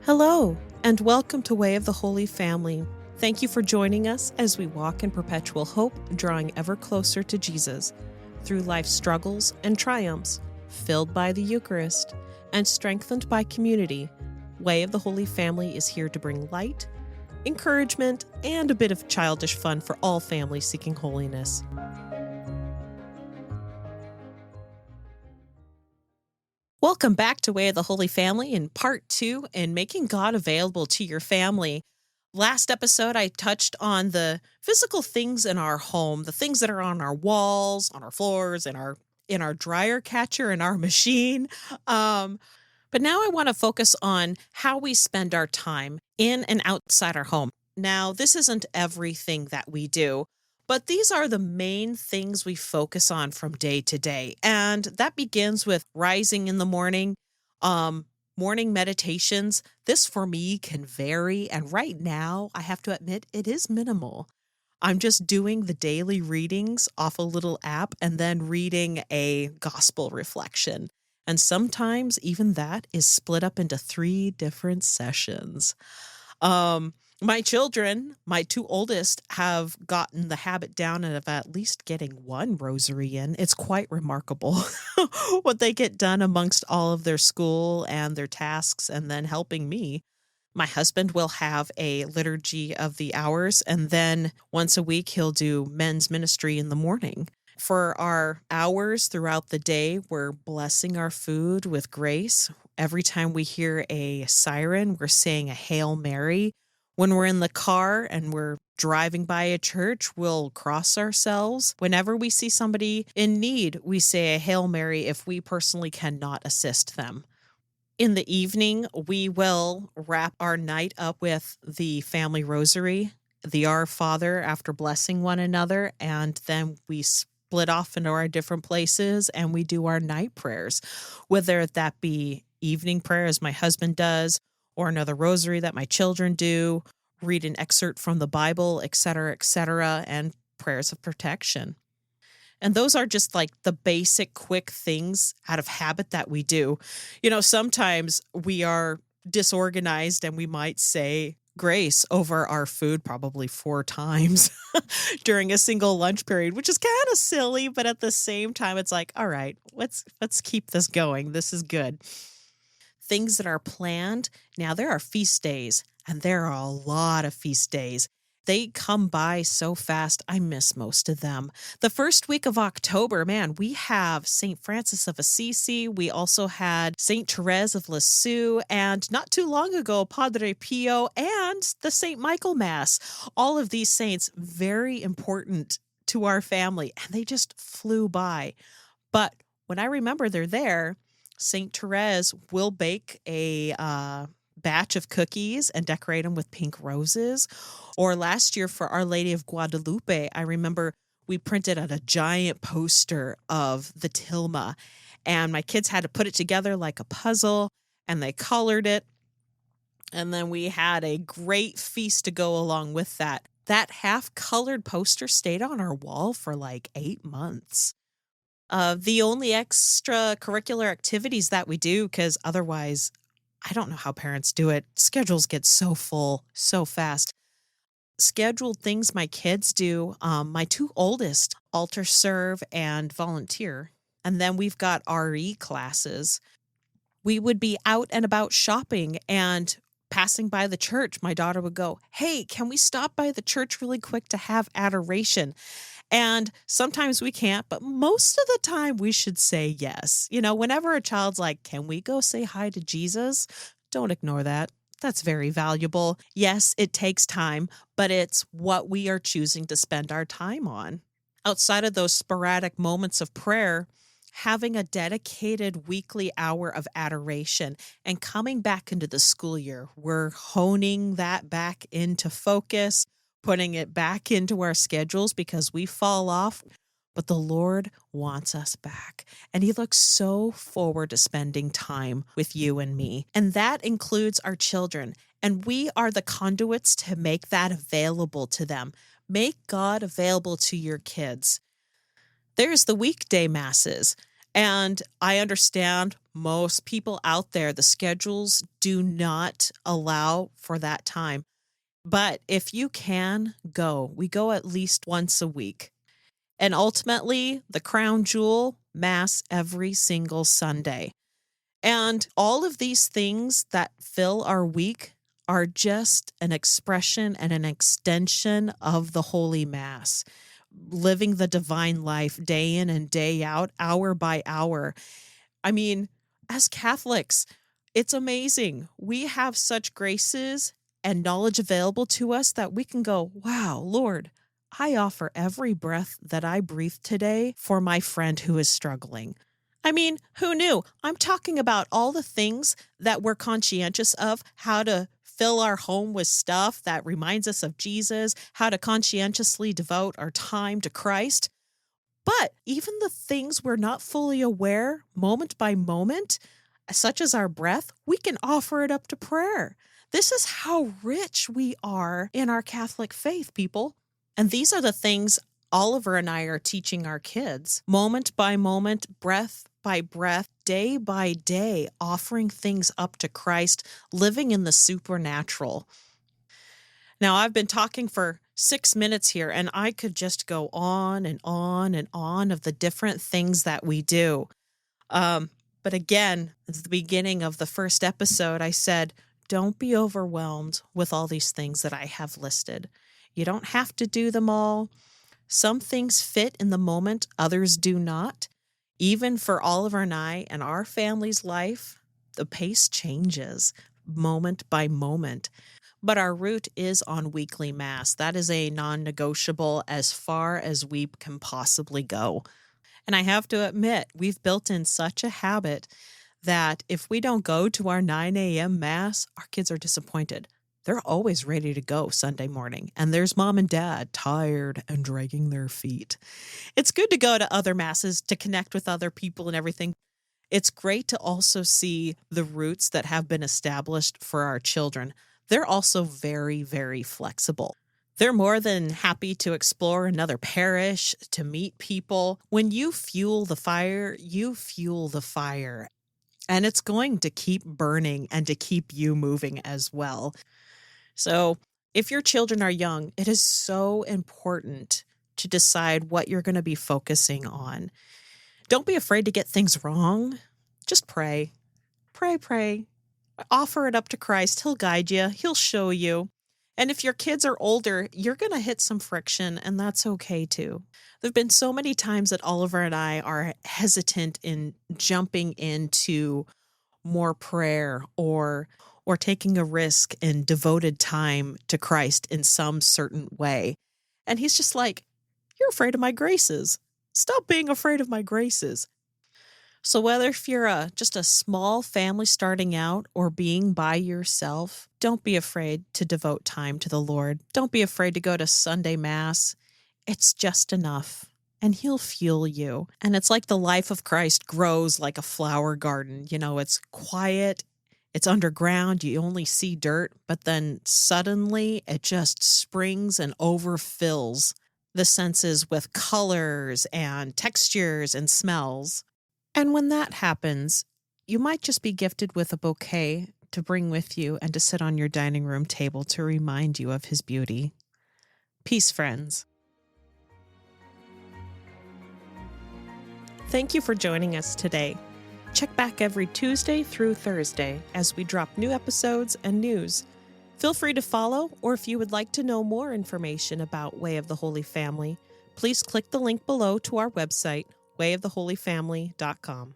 Hello, and welcome to Way of the Holy Family. Thank you for joining us as we walk in perpetual hope, drawing ever closer to Jesus through life's struggles and triumphs, filled by the Eucharist and strengthened by community. Way of the Holy Family is here to bring light, encouragement, and a bit of childish fun for all families seeking holiness. Welcome back to Way of the Holy Family in part 2 and making God available to your family. Last episode, I touched on the physical things in our home, the things that are on our walls, on our floors, in our dryer catcher, in our machine. But now I want to focus on how we spend our time in and outside our home. Now, this isn't everything that we do, but these are the main things we focus on from day to day. And that begins with rising in the morning, morning meditations. This for me can vary. And right now, I have to admit, it is minimal. I'm just doing the daily readings off a little app and then reading a gospel reflection. And sometimes even that is split up into 3 different sessions. My children, my 2 oldest, have gotten the habit down of at least getting 1 rosary in. It's quite remarkable what they get done amongst all of their school and their tasks and then helping me. My husband will have a liturgy of the hours, and then once a week he'll do men's ministry in the morning. For our hours throughout the day, we're blessing our food with grace. Every time we hear a siren, we're saying a Hail Mary. When we're in the car and we're driving by a church, we'll cross ourselves. Whenever we see somebody in need, we say a Hail Mary if we personally cannot assist them. In the evening, we will wrap our night up with the family rosary, the Our Father after blessing one another, and then we split off into our different places and we do our night prayers, whether that be evening prayer as my husband does, or another rosary that my children do, read an excerpt from the Bible, etc., and prayers of protection. And those are just like the basic quick things out of habit that we do. You know, sometimes we are disorganized and we might say grace over our food probably 4 times during a single lunch period, which is kind of silly, but at the same time, it's like, all right, let's keep this going. This is good. Things that are planned. Now, there are feast days, and there are a lot of feast days. They come by so fast, I miss most of them. The first week of October, man, we have St. Francis of Assisi. We also had St. Therese of Lisieux, and not too long ago, Padre Pio and the St. Michael Mass. All of these saints, very important to our family, and they just flew by. But when I remember they're there, St. Therese will bake a batch of cookies and decorate them with pink roses. Or last year for Our Lady of Guadalupe, I remember we printed out a giant poster of the tilma, and my kids had to put it together like a puzzle, and they colored it. And then we had a great feast to go along with that. That half-colored poster stayed on our wall for like 8 months. The only extracurricular activities that we do, because otherwise, I don't know how parents do it. Schedules get so full so fast. Scheduled things my kids do. My 2 oldest altar serve and volunteer. And then we've got RE classes. We would be out and about shopping and passing by the church. My daughter would go, "Hey, can we stop by the church really quick to have adoration?" And sometimes we can't, but most of the time we should say yes. You know, whenever a child's like, "Can we go say hi to Jesus?" Don't ignore that. That's very valuable. Yes, it takes time, but it's what we are choosing to spend our time on. Outside of those sporadic moments of prayer, having a dedicated weekly hour of adoration and coming back into the school year, we're honing that back into focus, putting it back into our schedules because we fall off. But the Lord wants us back, and He looks so forward to spending time with you and me. And that includes our children, and we are the conduits to make that available to them. Make God available to your kids. There's the weekday masses, and I understand Most people out there, the schedules do not allow for that time. But if you can go, we go at least once a week. And ultimately, the crown jewel, Mass every single Sunday. And all of these things that fill our week are just an expression and an extension of the Holy Mass, living the divine life day in and day out, hour by hour. I mean, as Catholics, it's amazing. We have such graces and knowledge available to us that we can go, wow, Lord, I offer every breath that I breathe today for my friend who is struggling. I mean, who knew? I'm talking about all the things that we're conscientious of, how to fill our home with stuff that reminds us of Jesus, how to conscientiously devote our time to Christ. But even the things we're not fully aware, moment by moment, such as our breath, we can offer it up to prayer. This is how rich we are in our Catholic faith, people. And these are the things Oliver and I are teaching our kids, moment by moment, breath by breath, day by day, offering things up to Christ, living in the supernatural. Now, I've been talking for 6 minutes here, and I could just go on and on and on of the different things that we do. But again, at the beginning of the first episode, I said, don't be overwhelmed with all these things that I have listed. You don't have to do them all. Some things fit in the moment, others do not. Even for Oliver and I and our family's life, the pace changes moment by moment. But our route is on weekly Mass. That is a non-negotiable as far as we can possibly go. And I have to admit, we've built in such a habit that if we don't go to our 9 a.m. Mass, our kids are disappointed. They're always ready to go Sunday morning, and there's mom and dad tired and dragging their feet. It's good to go to other Masses to connect with other people and everything. It's great to also see the routes that have been established for our children. They're also very, very flexible. They're more than happy to explore another parish, to meet people. When you fuel the fire, you fuel the fire. And it's going to keep burning and to keep you moving as well. So if your children are young, it is so important to decide what you're going to be focusing on. Don't be afraid to get things wrong. Just pray. Pray. Offer it up to Christ. He'll guide you. He'll show you. And if your kids are older, you're going to hit some friction, and that's okay too. There have been so many times that Oliver and I are hesitant in jumping into more prayer or taking a risk in devoted time to Christ in some certain way. And he's just like, you're afraid of my graces. Stop being afraid of my graces. So whether if you're just a small family starting out or being by yourself, don't be afraid to devote time to the Lord. Don't be afraid to go to Sunday Mass. It's just enough, and He'll fuel you. And it's like the life of Christ grows like a flower garden. You know, it's quiet, it's underground, you only see dirt, but then suddenly it just springs and overfills the senses with colors and textures and smells. And when that happens, you might just be gifted with a bouquet to bring with you and to sit on your dining room table to remind you of His beauty. Peace, friends. Thank you for joining us today. Check back every Tuesday through Thursday as we drop new episodes and news. Feel free to follow, or if you would like to know more information about Way of the Holy Family, please click the link below to our website, wayoftheholyfamily.com.